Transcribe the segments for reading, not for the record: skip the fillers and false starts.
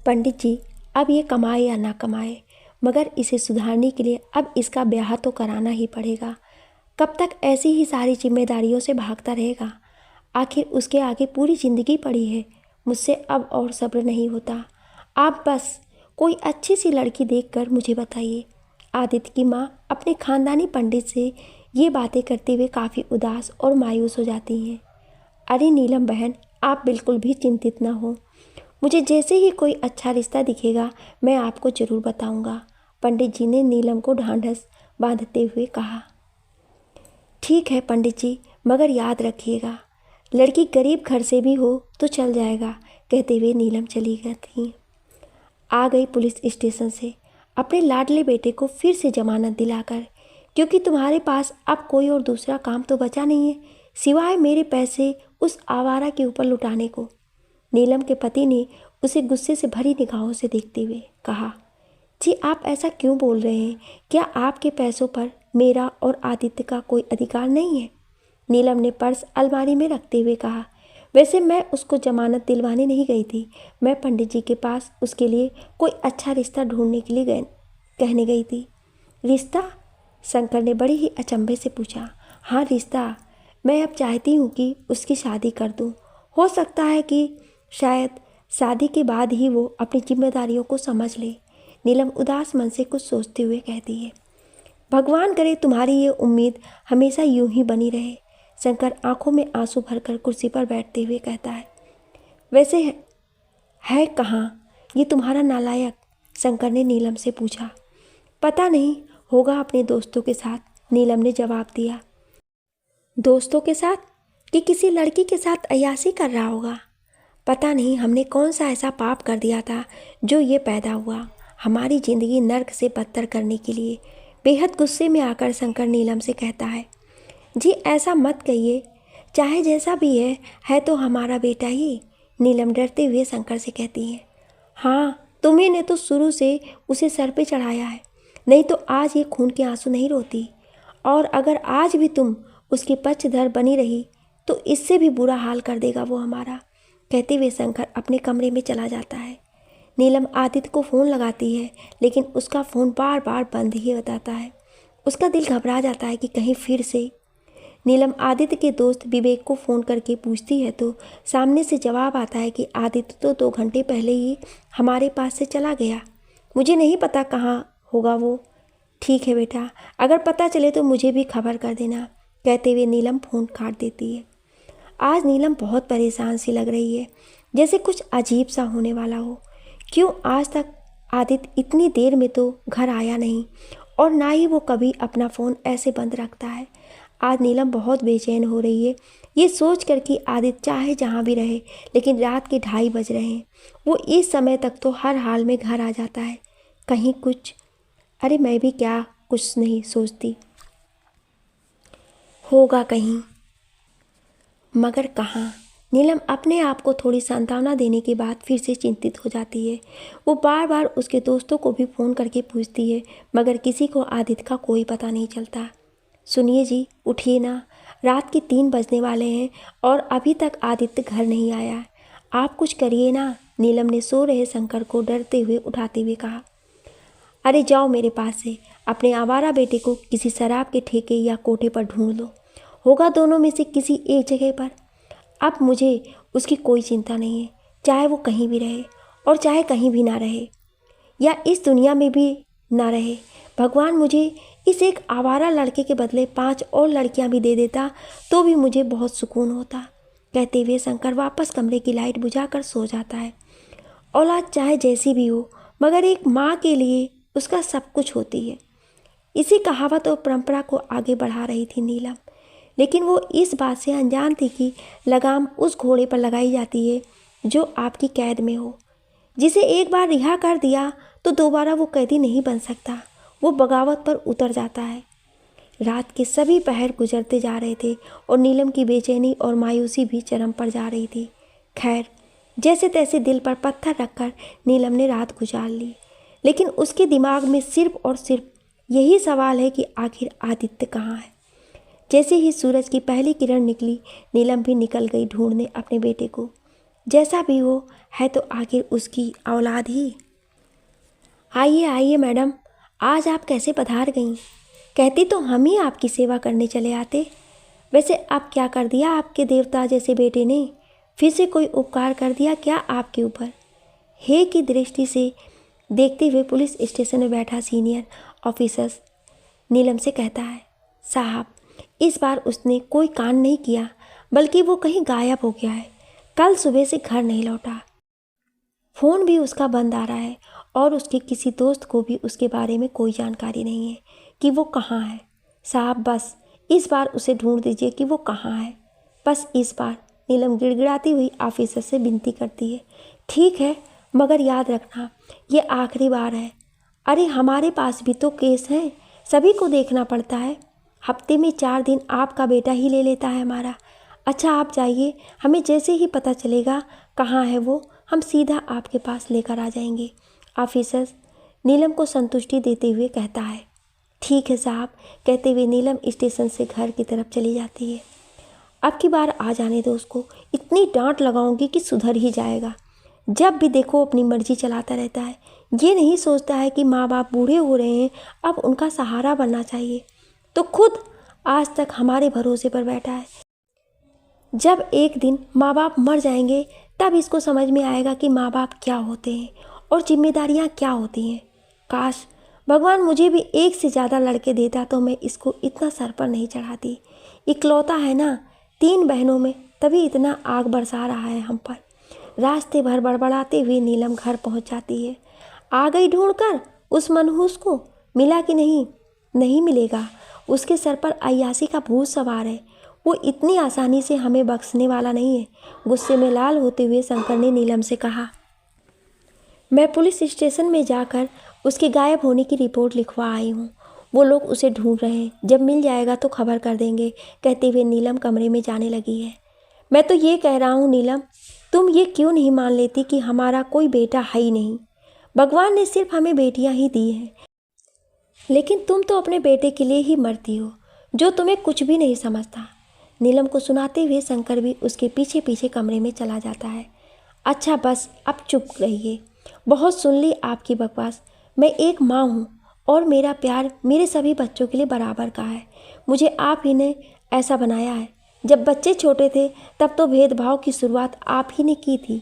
पंडित जी, अब ये कमाए या ना कमाए, मगर इसे सुधारने के लिए अब इसका ब्याह तो कराना ही पड़ेगा। कब तक ऐसी ही सारी जिम्मेदारियों से भागता रहेगा? आखिर उसके आगे पूरी ज़िंदगी पड़ी है। मुझसे अब और सब्र नहीं होता। आप बस कोई अच्छी सी लड़की देखकर मुझे बताइए। आदित्य की माँ अपने खानदानी पंडित से ये बातें करते हुए काफ़ी उदास और मायूस हो जाती हैं। अरे नीलम बहन, आप बिल्कुल भी चिंतित ना हो। मुझे जैसे ही कोई अच्छा रिश्ता दिखेगा मैं आपको ज़रूर बताऊंगा। पंडित जी ने नीलम को ढांढस बांधते हुए कहा। ठीक है पंडित जी, मगर याद रखिएगा, लड़की गरीब घर से भी हो तो चल जाएगा। कहते हुए नीलम चली गई थी। आ गई पुलिस स्टेशन से अपने लाडले बेटे को फिर से जमानत दिलाकर, क्योंकि तुम्हारे पास अब कोई और दूसरा काम तो बचा नहीं है सिवाय मेरे पैसे उस आवारा के ऊपर लुटाने को। नीलम के पति ने उसे गुस्से से भरी निगाहों से देखते हुए कहा। जी आप ऐसा क्यों बोल रहे हैं? क्या आपके पैसों पर मेरा और आदित्य का कोई अधिकार नहीं है? नीलम ने पर्स अलमारी में रखते हुए कहा। वैसे मैं उसको जमानत दिलवाने नहीं गई थी, मैं पंडित जी के पास उसके लिए कोई अच्छा रिश्ता ढूंढने के लिए कहने गई थी। रिश्ता? शंकर ने बड़ी ही अचंभे से पूछा। हाँ रिश्ता, मैं अब चाहती हूँ कि उसकी शादी कर दूँ। हो सकता है कि शायद शादी के बाद ही वो अपनी जिम्मेदारियों को समझ ले। नीलम उदास मन से कुछ सोचते हुए कहती है। भगवान करे तुम्हारी ये उम्मीद हमेशा यूं ही बनी रहे। शंकर आंखों में आंसू भरकर कुर्सी पर बैठते हुए कहता है। वैसे है कहाँ ये तुम्हारा नालायक? शंकर ने नीलम से पूछा। पता नहीं, होगा अपने दोस्तों के साथ, नीलम ने जवाब दिया। दोस्तों के साथ? कि किसी लड़की के साथ अय्याशी कर रहा होगा। पता नहीं हमने कौन सा ऐसा पाप कर दिया था जो ये पैदा हुआ, हमारी ज़िंदगी नर्क से बदतर करने के लिए। बेहद गुस्से में आकर शंकर नीलम से कहता है। जी ऐसा मत कहिए, चाहे जैसा भी है तो हमारा बेटा ही। नीलम डरते हुए शंकर से कहती है। हाँ, तुम्ही ने तो शुरू से उसे सर पे चढ़ाया है, नहीं तो आज ये खून के आंसू नहीं रोती। और अगर आज भी तुम उसकी पक्षधर बनी रही तो इससे भी बुरा हाल कर देगा वो हमारा। कहते हुए शंकर अपने कमरे में चला जाता है। नीलम आदित्य को फ़ोन लगाती है, लेकिन उसका फ़ोन बार बार बंद ही बताता है। उसका दिल घबरा जाता है कि कहीं फिर से। नीलम आदित्य के दोस्त विवेक को फ़ोन करके पूछती है तो सामने से जवाब आता है कि आदित्य तो 2 घंटे पहले ही हमारे पास से चला गया। मुझे नहीं पता कहाँ होगा वो। ठीक है बेटा, अगर पता चले तो मुझे भी खबर कर देना। कहते हुए नीलम फ़ोन काट देती है। आज नीलम बहुत परेशान सी लग रही है, जैसे कुछ अजीब सा होने वाला हो। क्यों आज तक आदित्य इतनी देर में तो घर आया नहीं, और ना ही वो कभी अपना फ़ोन ऐसे बंद रखता है। आज नीलम बहुत बेचैन हो रही है, ये सोच कर कि आदित्य चाहे जहाँ भी रहे, लेकिन रात के 2:30 बज रहे हैं, वो इस समय तक तो हर हाल में घर आ जाता है। कहीं कुछ, अरे मैं भी क्या कुछ नहीं सोचती, होगा कहीं, मगर कहाँ। नीलम अपने आप को थोड़ी सांत्वना देने के बाद फिर से चिंतित हो जाती है। वो बार बार उसके दोस्तों को भी फ़ोन करके पूछती है, मगर किसी को आदित्य का कोई पता नहीं चलता। सुनिए जी, उठिए ना, रात के 3 बजने वाले हैं और अभी तक आदित्य घर नहीं आया है। आप कुछ करिए ना। नीलम ने सो रहे शंकर को डरते हुए उठाते हुए कहा। अरे जाओ मेरे पास से, अपने आवारा बेटे को किसी शराब के ठेके या कोठे पर ढूंढ लो, होगा दोनों में से किसी एक जगह पर। अब मुझे उसकी कोई चिंता नहीं है, चाहे वो कहीं भी रहे और चाहे कहीं भी ना रहे, या इस दुनिया में भी ना रहे। भगवान मुझे इस एक आवारा लड़के के बदले 5 और लड़कियां भी दे देता तो भी मुझे बहुत सुकून होता। कहते हुए शंकर वापस कमरे की लाइट बुझाकर सो जाता है। औलाद चाहे जैसी भी हो, मगर एक माँ के लिए उसका सब कुछ होती है। इसी कहावत और परंपरा को आगे बढ़ा रही थी नीलम, लेकिन वो इस बात से अनजान थी कि लगाम उस घोड़े पर लगाई जाती है जो आपकी कैद में हो। जिसे एक बार रिहा कर दिया तो दोबारा वो कैदी नहीं बन सकता, वो बगावत पर उतर जाता है। रात के सभी पहर गुजरते जा रहे थे और नीलम की बेचैनी और मायूसी भी चरम पर जा रही थी। खैर, जैसे तैसे दिल पर पत्थर रखकर नीलम ने रात गुजार ली, लेकिन उसके दिमाग में सिर्फ और सिर्फ यही सवाल है कि आखिर आदित्य कहाँ है। जैसे ही सूरज की पहली किरण निकली, नीलम भी निकल गई ढूंढने अपने बेटे को। जैसा भी हो है तो आखिर उसकी औलाद ही। आइए आइए मैडम, आज आप कैसे पधार गईं? कहती तो हम ही आपकी सेवा करने चले आते। वैसे अब क्या कर दिया आपके देवता जैसे बेटे ने? फिर से कोई उपकार कर दिया क्या आपके ऊपर? हे की दृष्टि से देखते हुए पुलिस स्टेशन में बैठा सीनियर ऑफिसर नीलम से कहता है, साहब इस बार उसने कोई कांड नहीं किया, बल्कि वो कहीं गायब हो गया है। कल सुबह से घर नहीं लौटा, फ़ोन भी उसका बंद आ रहा है और उसके किसी दोस्त को भी उसके बारे में कोई जानकारी नहीं है कि वो कहाँ है। साहब बस इस बार उसे ढूंढ दीजिए कि वो कहाँ है, बस इस बार। नीलम गिड़गिड़ाती हुई ऑफिसर से विनती करती है। ठीक है, मगर याद रखना ये आखिरी बार है। अरे हमारे पास भी तो केस हैं, सभी को देखना पड़ता है। हफ्ते में 4 दिन आपका बेटा ही ले लेता है हमारा। अच्छा आप जाइए, हमें जैसे ही पता चलेगा कहाँ है वो, हम सीधा आपके पास लेकर आ जाएंगे। ऑफिसर नीलम को संतुष्टि देते हुए कहता है, ठीक है साहब। कहते हुए नीलम स्टेशन से घर की तरफ चली जाती है। अब की बार आ जाने दो उसको, इतनी डांट लगाऊंगी कि सुधर ही जाएगा। जब भी देखो अपनी मर्जी चलाता रहता है, ये नहीं सोचता है कि माँ बाप बूढ़े हो रहे हैं, अब उनका सहारा बनना चाहिए, तो खुद आज तक हमारे भरोसे पर बैठा है। जब एक दिन माँ बाप मर जाएंगे तब इसको समझ में आएगा कि माँ बाप क्या होते हैं और जिम्मेदारियाँ क्या होती हैं। काश भगवान मुझे भी एक से ज़्यादा लड़के देता तो मैं इसको इतना सर पर नहीं चढ़ाती। इकलौता है ना 3 बहनों में, तभी इतना आग बरसा रहा है हम पर। रास्ते भर बड़बड़ाते हुए नीलम घर पहुंच जाती है। आ गई ढूंढकर उस मनहूस को, मिला कि नहीं? नहीं मिलेगा, उसके सर पर अय्यासी का भूत सवार है, वो इतनी आसानी से हमें बख्शने वाला नहीं है। गुस्से में लाल होते हुए शंकर ने नीलम से कहा, मैं पुलिस स्टेशन में जाकर उसके गायब होने की रिपोर्ट लिखवा आई हूँ। वो लोग उसे ढूंढ रहे हैं, जब मिल जाएगा तो खबर कर देंगे। कहते हुए नीलम कमरे में जाने लगी है। मैं तो ये कह रहा हूँ नीलम, तुम ये क्यों नहीं मान लेती कि हमारा कोई बेटा है ही नहीं? भगवान ने सिर्फ हमें बेटियाँ ही दी हैं, लेकिन तुम तो अपने बेटे के लिए ही मरती हो, जो तुम्हें कुछ भी नहीं समझता। नीलम को सुनाते हुए शंकर भी उसके पीछे पीछे कमरे में चला जाता है। अच्छा बस अब चुप रहिए, बहुत सुन ली आपकी बकवास। मैं एक माँ हूँ और मेरा प्यार मेरे सभी बच्चों के लिए बराबर का है। मुझे आप ही ने ऐसा बनाया है। जब बच्चे छोटे थे तब तो भेदभाव की शुरुआत आप ही ने की थी।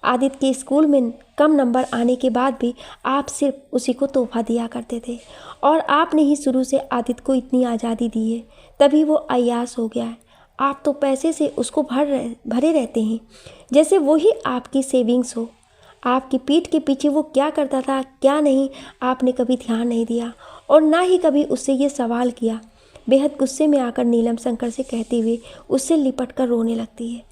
आदित्य के स्कूल में कम नंबर आने के बाद भी आप सिर्फ उसी को तोहफा दिया करते थे, और आपने ही शुरू से आदित्य को इतनी आज़ादी दी है, तभी वो अय्यास हो गया है। आप तो पैसे से उसको भरे रहते हैं, जैसे वो ही आपकी सेविंग्स हो। आपकी पीठ के पीछे वो क्या करता था क्या नहीं, आपने कभी ध्यान नहीं दिया और ना ही कभी उससे ये सवाल किया। बेहद गुस्से में आकर नीलम शंकर से कहते हुए उससे लिपट कर रोने लगती है।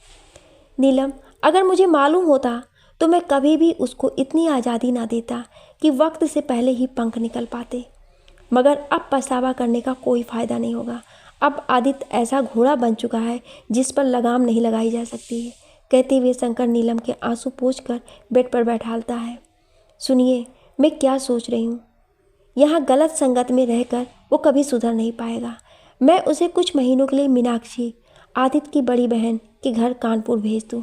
नीलम, अगर मुझे मालूम होता तो मैं कभी भी उसको इतनी आज़ादी ना देता कि वक्त से पहले ही पंख निकल पाते, मगर अब पछतावा करने का कोई फ़ायदा नहीं होगा। अब आदित्य ऐसा घोड़ा बन चुका है जिस पर लगाम नहीं लगाई जा सकती है। कहते हुए शंकर नीलम के आंसू पोंछकर बेड पर बैठालता है। सुनिए, मैं क्या सोच रही हूँ, यहाँ गलत संगत में रहकर वो कभी सुधर नहीं पाएगा। मैं उसे कुछ महीनों के लिए मीनाक्षी, आदित्य की बड़ी बहन के घर कानपुर भेज दूँ,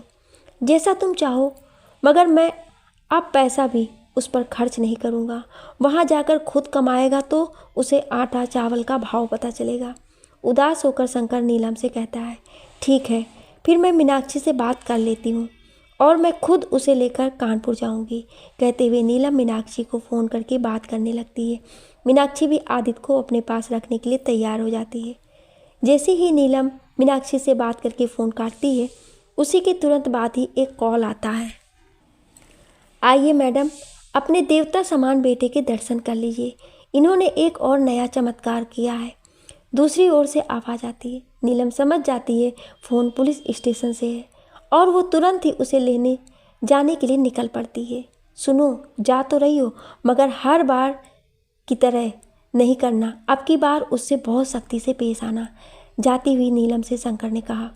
जैसा तुम चाहो, मगर मैं अब पैसा भी उस पर खर्च नहीं करूँगा। वहाँ जाकर खुद कमाएगा तो उसे आटा चावल का भाव पता चलेगा। उदास होकर शंकर नीलम से कहता है, ठीक है, फिर मैं मीनाक्षी से बात कर लेती हूँ और मैं खुद उसे लेकर कानपुर जाऊँगी। कहते हुए नीलम मीनाक्षी को फ़ोन करके बात करने लगती है। मीनाक्षी भी आदित्य को अपने पास रखने के लिए तैयार हो जाती है। जैसे ही नीलम मीनाक्षी से बात करके फ़ोन काटती है, उसी के तुरंत बाद ही एक कॉल आता है। आइए मैडम, अपने देवता समान बेटे के दर्शन कर लीजिए, इन्होंने एक और नया चमत्कार किया है। दूसरी ओर से आवाज़ आती है। नीलम समझ जाती है फ़ोन पुलिस स्टेशन से है और वो तुरंत ही उसे लेने जाने के लिए निकल पड़ती है। सुनो, जा तो रही हो, मगर हर बार की तरह नहीं करना, अब की बार उससे बहुत सख्ती से पेश आना। जाती हुई नीलम से शंकर ने कहा,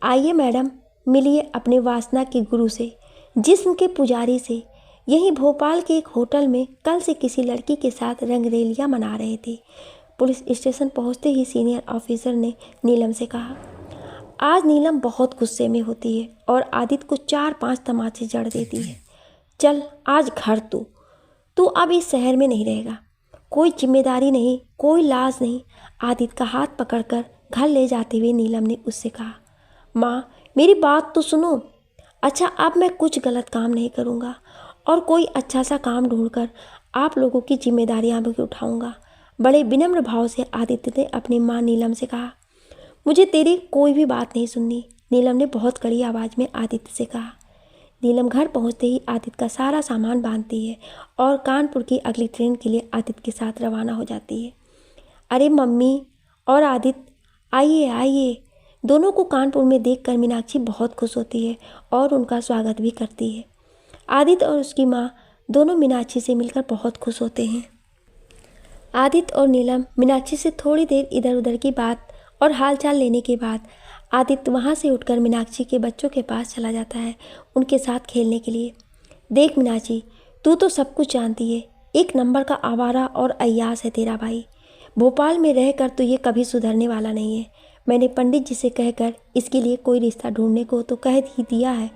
आइए मैडम, मिलिए अपने वासना के गुरु से, जिस्म के पुजारी से। यहीं भोपाल के एक होटल में कल से किसी लड़की के साथ रंगरेलियां मना रहे थे। पुलिस स्टेशन पहुंचते ही सीनियर ऑफिसर ने नीलम से कहा, आज नीलम बहुत गुस्से में होती है और आदित्य को 4-5 तमाचे जड़ देती है। चल आज घर तू अब इस शहर में नहीं रहेगा। कोई जिम्मेदारी नहीं, कोई लाज नहीं। आदित्य का हाथ पकड़कर घर ले जाते हुए नीलम ने उससे कहा, माँ मेरी बात तो सुनो। अच्छा अब मैं कुछ गलत काम नहीं करूँगा और कोई अच्छा सा काम ढूंढकर आप लोगों की जिम्मेदारियाँ भी उठाऊँगा। बड़े विनम्र भाव से आदित्य ने अपनी माँ नीलम से कहा। मुझे तेरी कोई भी बात नहीं सुननी, नीलम ने बहुत कड़ी आवाज़ में आदित्य से कहा। नीलम घर पहुंचते ही आदित्य का सारा सामान बांधती है और कानपुर की अगली ट्रेन के लिए आदित्य के साथ रवाना हो जाती है। अरे मम्मी और आदित्य आइए आइए। दोनों को कानपुर में देखकर मीनाक्षी बहुत खुश होती है और उनका स्वागत भी करती है। आदित्य और उसकी माँ दोनों मीनाक्षी से मिलकर बहुत खुश होते हैं। आदित्य और नीलम मीनाक्षी से थोड़ी देर इधर उधर की बात और हालचाल लेने के बाद आदित्य वहाँ से उठकर मीनाक्षी के बच्चों के पास चला जाता है उनके साथ खेलने के लिए। देख मीनाक्षी, तू तो सब कुछ जानती है। एक नंबर का आवारा और अय्यास है तेरा भाई। भोपाल में रहकर तो ये कभी सुधरने वाला नहीं है। मैंने पंडित जी से कहकर इसके लिए कोई रिश्ता ढूंढने को तो कह ही दिया है,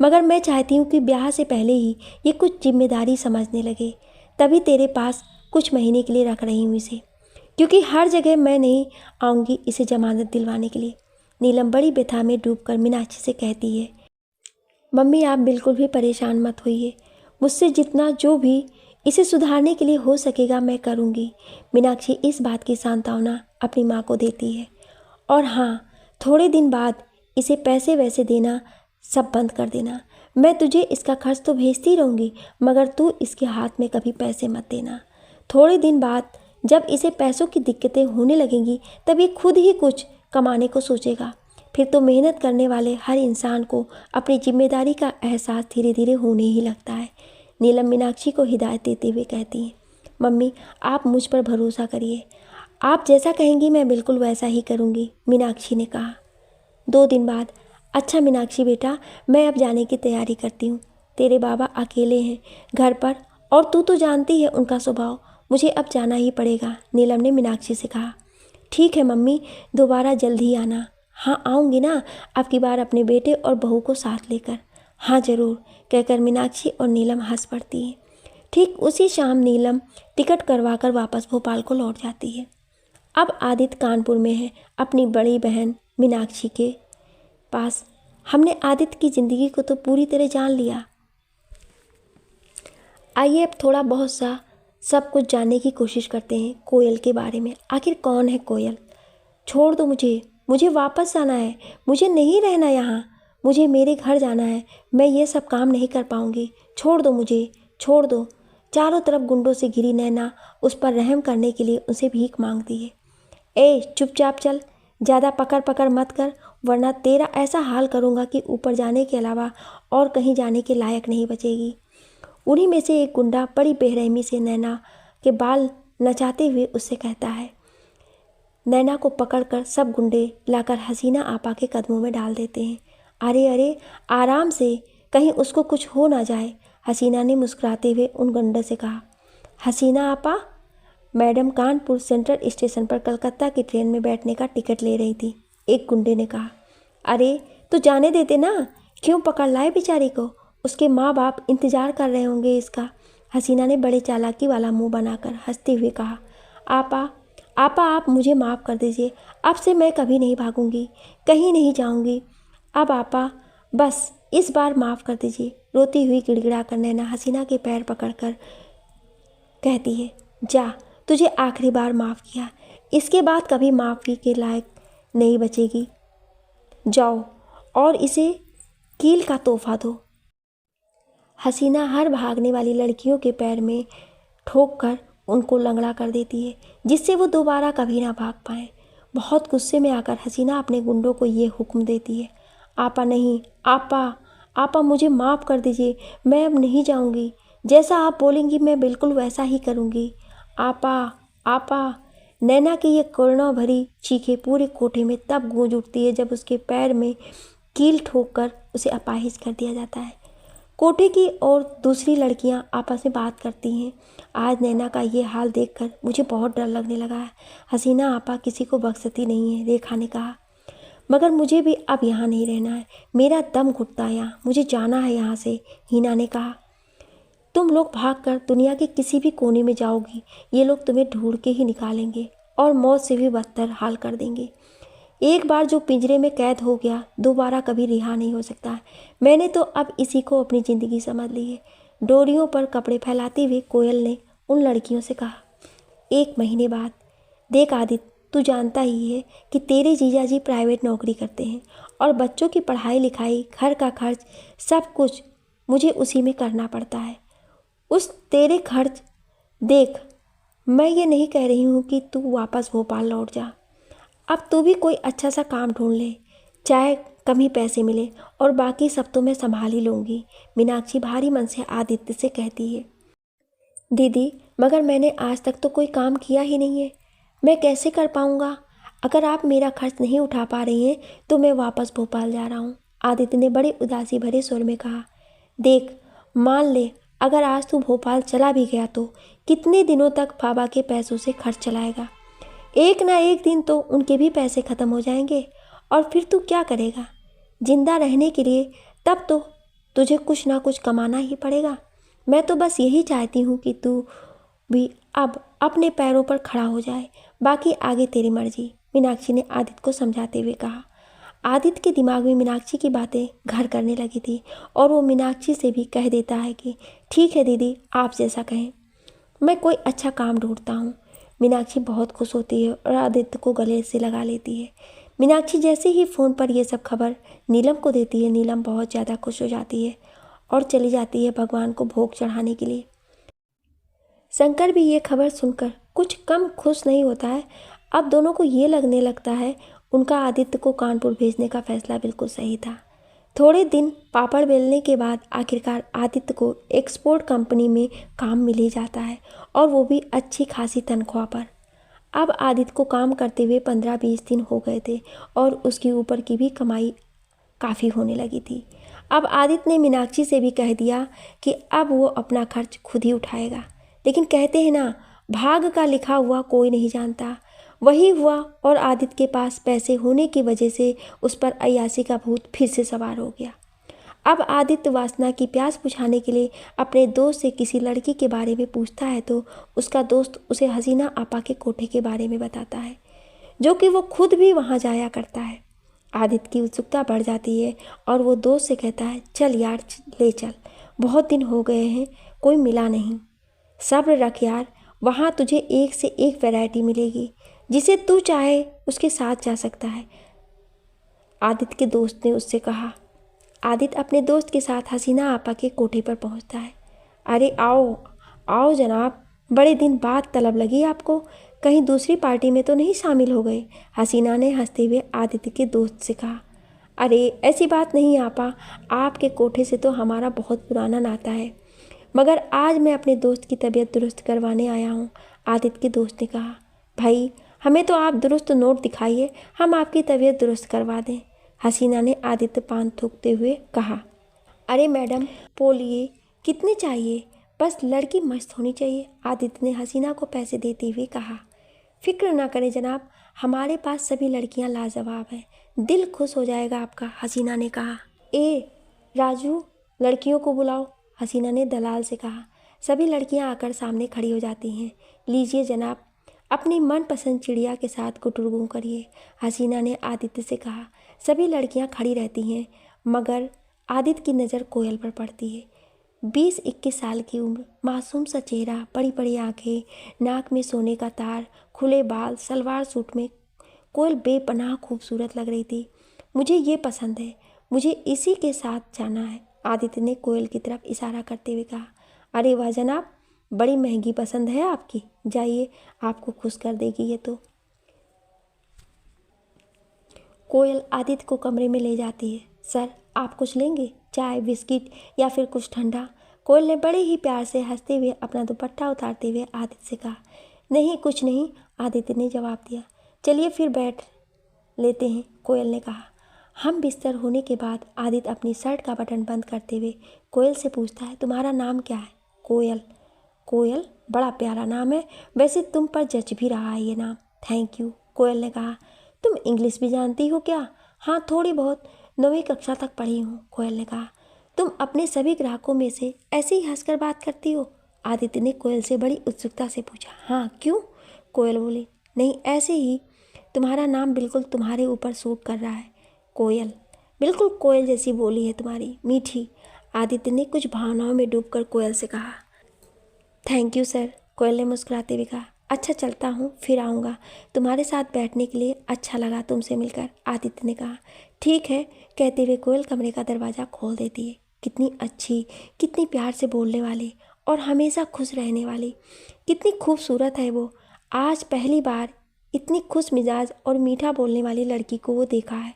मगर मैं चाहती हूँ कि ब्याह से पहले ही ये कुछ जिम्मेदारी समझने लगे। तभी तेरे पास कुछ महीने के लिए रख रही हूँ इसे, क्योंकि हर जगह मैं नहीं आऊँगी इसे जमानत दिलवाने के लिए। नीलम बड़ी व्यथा में डूबकर मीनाक्षी से कहती है, मम्मी आप बिल्कुल भी परेशान मत होइए। मुझसे जितना जो भी इसे सुधारने के लिए हो सकेगा मैं करूँगी। मीनाक्षी इस बात की सांत्वना अपनी माँ को देती है। और हाँ, थोड़े दिन बाद इसे पैसे वैसे देना सब बंद कर देना। मैं तुझे इसका खर्च तो भेजती रहूँगी, मगर तू इसके हाथ में कभी पैसे मत देना। थोड़े दिन बाद जब इसे पैसों की दिक्कतें होने लगेंगी तब ये खुद ही कुछ कमाने को सोचेगा। फिर तो मेहनत करने वाले हर इंसान को अपनी जिम्मेदारी का एहसास धीरे धीरे होने ही लगता है। नीलम मीनाक्षी को हिदायत देते हुए कहती है, मम्मी आप मुझ पर भरोसा करिए। आप जैसा कहेंगी मैं बिल्कुल वैसा ही करूँगी, मीनाक्षी ने कहा। 2 दिन बाद, अच्छा मीनाक्षी बेटा, मैं अब जाने की तैयारी करती हूँ। तेरे बाबा अकेले हैं घर पर और तू तो जानती है उनका स्वभाव। मुझे अब जाना ही पड़ेगा, नीलम ने मीनाक्षी से कहा। ठीक है मम्मी, दोबारा जल्द ही आना। हाँ आऊँगी ना, अब की बार अपने बेटे और बहू को साथ लेकर। हाँ ज़रूर, कहकर मीनाक्षी और नीलम हंस पड़ती हैं। ठीक उसी शाम नीलम टिकट करवाकर वापस भोपाल को लौट जाती है। अब आदित्य कानपुर में है अपनी बड़ी बहन मीनाक्षी के पास। हमने आदित्य की ज़िंदगी को तो पूरी तरह जान लिया। आइए अब थोड़ा बहुत सा सब कुछ जानने की कोशिश करते हैं कोयल के बारे में। आखिर कौन है कोयल? छोड़ दो मुझे वापस जाना है। मुझे नहीं रहना यहाँ। मुझे मेरे घर जाना है। मैं ये सब काम नहीं कर पाऊँगी। छोड़ दो मुझे, छोड़ दो। चारों तरफ गुंडों से घिरी नैना उस पर रहम करने के लिए उनसे भीख मांगती है। ए चुपचाप चल, ज़्यादा पकड़ पकड़ मत कर, वरना तेरा ऐसा हाल करूँगा कि ऊपर जाने के अलावा और कहीं जाने के लायक नहीं बचेगी। उन्हीं में से एक गुंडा बड़ी बेरहमी से नैना के बाल नचाते हुए उससे कहता है। नैना को पकड़कर सब गुंडे लाकर हसीना आपा के कदमों में डाल देते हैं। अरे अरे आराम से, कहीं उसको कुछ हो ना जाए, हसीना ने मुस्कुराते हुए उन गुंडे से कहा। हसीना आपा, मैडम कानपुर सेंट्रल स्टेशन पर कलकत्ता की ट्रेन में बैठने का टिकट ले रही थी, एक गुंडे ने कहा। अरे तो जाने देते ना, क्यों पकड़ लाए बेचारी को? उसके माँ बाप इंतज़ार कर रहे होंगे इसका। हसीना ने बड़े चालाकी वाला मुंह बनाकर हंसते हुए कहा। आपा आप मुझे माफ़ कर दीजिए। अब से मैं कभी नहीं भागूंगी, कहीं नहीं जाऊंगी। अब आपा बस इस बार माफ़ कर दीजिए। रोती हुई गिड़गिड़ा कर नैना हसीना के पैर पकड़कर कहती है, जा, तुझे आखिरी बार माफ़ किया, इसके बाद कभी माफ़ी के लायक नहीं बचेगी। जाओ और इसे कील का तोहफा दो। हसीना हर भागने वाली लड़कियों के पैर में ठोक कर उनको लंगड़ा कर देती है, जिससे वो दोबारा कभी ना भाग पाए। बहुत गुस्से में आकर हसीना अपने गुंडों को ये हुक्म देती है। आपा नहीं, आपा मुझे माफ़ कर दीजिए। मैं अब नहीं जाऊंगी। जैसा आप बोलेंगी मैं बिल्कुल वैसा ही करूंगी। आपा। नैना की ये करुणा भरी चीखें पूरे कोठे में तब गूंज उठती है जब उसके पैर में कील ठोक कर उसे अपाहिज कर दिया जाता है। कोठे की और दूसरी लड़कियां आपस में बात करती हैं। आज नैना का ये हाल देखकर मुझे बहुत डर लगने लगा है। हसीना आपा किसी को बख्शती नहीं है, रेखा ने कहा। मगर मुझे भी अब यहाँ नहीं रहना है, मेरा दम घुटता है यहाँ, मुझे जाना है यहाँ से। हीना ने कहा। तुम लोग भागकर दुनिया के किसी भी कोने में जाओगी, ये लोग तुम्हें ढूंढ के ही निकालेंगे और मौत से भी बदतर हाल कर देंगे। एक बार जो पिंजरे में कैद हो गया दोबारा कभी रिहा नहीं हो सकता है। मैंने तो अब इसी को अपनी ज़िंदगी समझ ली है। डोरियों पर कपड़े फैलाते हुए कोयल ने उन लड़कियों से कहा। 1 महीने बाद। देख आदित्य, तू जानता ही है कि तेरे जीजा जी प्राइवेट नौकरी करते हैं और बच्चों की पढ़ाई लिखाई, घर का खर्च, सब कुछ मुझे उसी में करना पड़ता है। उस तेरे खर्च देख, मैं ये नहीं कह रही हूँ कि तू वापस भोपाल लौट जा। अब तू भी कोई अच्छा सा काम ढूंढ ले, चाहे कम ही पैसे मिले, और बाकी सब तो मैं संभाल ही लूँगी। मीनाक्षी भारी मन से आदित्य से कहती है। दीदी, मगर मैंने आज तक तो कोई काम किया ही नहीं है, मैं कैसे कर पाऊँगा? अगर आप मेरा खर्च नहीं उठा पा रही हैं तो मैं वापस भोपाल जा रहा हूँ, आदित्य ने बड़े उदासी भरे स्वर में कहा। देख, मान ले अगर आज तू भोपाल चला भी गया तो कितने दिनों तक बाबा के पैसों से खर्च चलाएगा? एक ना एक दिन तो उनके भी पैसे ख़त्म हो जाएंगे और फिर तू क्या करेगा? जिंदा रहने के लिए तब तो तुझे कुछ ना कुछ कमाना ही पड़ेगा। मैं तो बस यही चाहती हूँ कि तू भी अब अपने पैरों पर खड़ा हो जाए, बाकी आगे तेरी मर्जी, मीनाक्षी ने आदित्य को समझाते हुए कहा। आदित्य के दिमाग में मीनाक्षी की बातें घर करने लगी थी और वो मीनाक्षी से भी कह देता है कि ठीक है दीदी, आप जैसा कहें, मैं कोई अच्छा काम ढूंढता हूँ। मीनाक्षी बहुत खुश होती है और आदित्य को गले से लगा लेती है। मीनाक्षी जैसे ही फ़ोन पर यह सब खबर नीलम को देती है, नीलम बहुत ज़्यादा खुश हो जाती है और चली जाती है भगवान को भोग चढ़ाने के लिए। शंकर भी ये खबर सुनकर कुछ कम खुश नहीं होता है। अब दोनों को ये लगने लगता है उनका आदित्य को कानपुर भेजने का फैसला बिल्कुल सही था। थोड़े दिन पापड़ बेलने के बाद आखिरकार आदित्य को एक्सपोर्ट कंपनी में काम मिल ही जाता है और वो भी अच्छी खासी तनख्वाह पर। अब आदित्य को काम करते हुए 15-20 दिन हो गए थे और उसके ऊपर की भी कमाई काफ़ी होने लगी थी। अब आदित्य ने मीनाक्षी से भी कह दिया कि अब वो अपना खर्च खुद ही उठाएगा। लेकिन कहते हैं ना, भाग का लिखा हुआ कोई नहीं जानता। वही हुआ और आदित्य के पास पैसे होने की वजह से उस पर अय्यासी का भूत फिर से सवार हो गया। अब आदित्य वासना की प्यास बुझाने के लिए अपने दोस्त से किसी लड़की के बारे में पूछता है तो उसका दोस्त उसे हसीना आपा के कोठे के बारे में बताता है, जो कि वो खुद भी वहाँ जाया करता है। आदित्य की उत्सुकता बढ़ जाती है और वो दोस्त से कहता है, चल यार, ले चल, बहुत दिन हो गए हैं, कोई मिला नहीं। सब्र रख यार, वहाँ तुझे एक से एक वैरायटी मिलेगी, जिसे तू चाहे उसके साथ जा सकता है, आदित्य के दोस्त ने उससे कहा। आदित्य अपने दोस्त के साथ हसीना आपा के कोठे पर पहुंचता है। अरे आओ आओ जनाब, बड़े दिन बाद तलब लगी आपको, कहीं दूसरी पार्टी में तो नहीं शामिल हो गए? हसीना ने हंसते हुए आदित्य के दोस्त से कहा। अरे ऐसी बात नहीं आपा, आपके कोठे से तो हमारा बहुत पुराना नाता है, मगर आज मैं अपने दोस्त की तबीयत दुरुस्त करवाने आया हूँ, आदित्य के दोस्त ने कहा। भाई, हमें तो आप दुरुस्त नोट दिखाइए, हम आपकी तबीयत दुरुस्त करवा दें, हसीना ने आदित्य पान थूकते हुए कहा। अरे मैडम, बोलिए कितने चाहिए, बस लड़की मस्त होनी चाहिए, आदित्य ने हसीना को पैसे देते हुए कहा। फिक्र ना करें जनाब, हमारे पास सभी लड़कियां लाजवाब हैं, दिल खुश हो जाएगा आपका, हसीना ने कहा। ए राजू, लड़कियों को बुलाओ, हसीना ने दलाल से कहा। सभी लड़कियां आकर सामने खड़ी हो जाती हैं। लीजिए जनाब, अपनी मनपसंद चिड़िया के साथ गुटुरगू करिए, हसीना ने आदित्य से कहा। सभी लड़कियां खड़ी रहती हैं मगर आदित्य की नज़र कोयल पर पड़ती है। 20-21 साल की उम्र, मासूम सा चेहरा, बड़ी बड़ी आंखें, नाक में सोने का तार, खुले बाल, सलवार सूट में कोयल बेपनाह खूबसूरत लग रही थी। मुझे ये पसंद है, मुझे इसी के साथ जाना है, आदित्य ने कोयल की तरफ इशारा करते हुए कहा। अरे वाह जनाब, बड़ी महंगी पसंद है आपकी, जाइए, आपको खुश कर देगी ये तो। कोयल आदित्य को कमरे में ले जाती है। सर, आप कुछ लेंगे, चाय, बिस्किट या फिर कुछ ठंडा? कोयल ने बड़े ही प्यार से हंसते हुए अपना दुपट्टा उतारते हुए आदित्य से कहा। नहीं, कुछ नहीं, आदित्य ने जवाब दिया। चलिए फिर बैठ लेते हैं, कोयल ने कहा। हम बिस्तर होने के बाद आदित्य अपनी शर्ट का बटन बंद करते हुए कोयल से पूछता है, तुम्हारा नाम क्या है? कोयल। कोयल, बड़ा प्यारा नाम है, वैसे तुम पर जच भी रहा है ये नाम। थैंक यू, कोयल ने कहा। तुम इंग्लिश भी जानती हो क्या? हाँ, थोड़ी बहुत 9वीं कक्षा तक पढ़ी हूँ, कोयल ने कहा। तुम अपने सभी ग्राहकों में से ऐसे ही हंसकर बात करती हो? आदित्य ने कोयल से बड़ी उत्सुकता से पूछा। हाँ, क्यों? कोयल बोली। नहीं, ऐसे ही। तुम्हारा नाम बिल्कुल तुम्हारे ऊपर सूट कर रहा है। कोयल, बिल्कुल कोयल जैसी बोली है तुम्हारी, मीठी। आदित्य ने कुछ भावनाओं में डूबकर कोयल से कहा। थैंक यू सर, कोयल ने मुस्कुराते हुए कहा। अच्छा, चलता हूँ, फिर आऊँगा। तुम्हारे साथ बैठने के लिए अच्छा लगा तुमसे मिलकर, आदित्य ने कहा। ठीक है, कहते हुए कोयल कमरे का दरवाज़ा खोल देती है। कितनी अच्छी, कितनी प्यार से बोलने वाली और हमेशा खुश रहने वाली, कितनी खूबसूरत है वो। आज पहली बार इतनी खुश मिजाज और मीठा बोलने वाली लड़की को वो देखा है।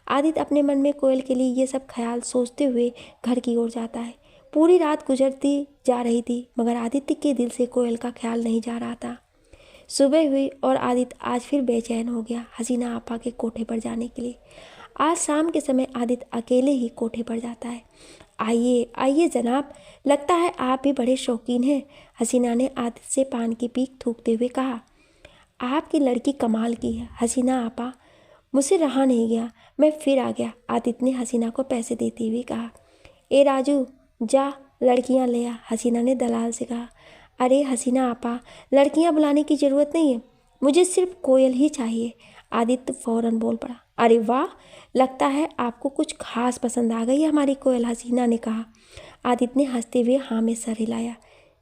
आदित्य अपने मन में कोयल के लिए ये सब ख्याल सोचते हुए घर की ओर जाता है। पूरी रात गुजरती जा रही थी, मगर आदित्य के दिल से कोयल का ख्याल नहीं जा रहा था। सुबह हुई और आदित्य आज फिर बेचैन हो गया हसीना आपा के कोठे पर जाने के लिए। आज शाम के समय आदित्य अकेले ही कोठे पर जाता है। आइए आइए जनाब, लगता है आप भी बड़े शौकीन हैं, हसीना ने आदित्य से पान की पीक थूकते हुए कहा। आपकी लड़की कमाल की है हसीना आपा, मुझसे रहा नहीं गया, मैं फिर आ गया, आदित्य ने हसीना को पैसे देते हुए कहा। ए राजू, जा लड़कियां ले आ, हसीना ने दलाल से कहा। अरे हसीना आपा, लड़कियां बुलाने की ज़रूरत नहीं है, मुझे सिर्फ कोयल ही चाहिए, आदित्य फौरन बोल पड़ा। अरे वाह, लगता है आपको कुछ खास पसंद आ गई हमारी कोयल, हसीना ने कहा। आदित्य ने हंसते हुए हाँ में सर हिलाया।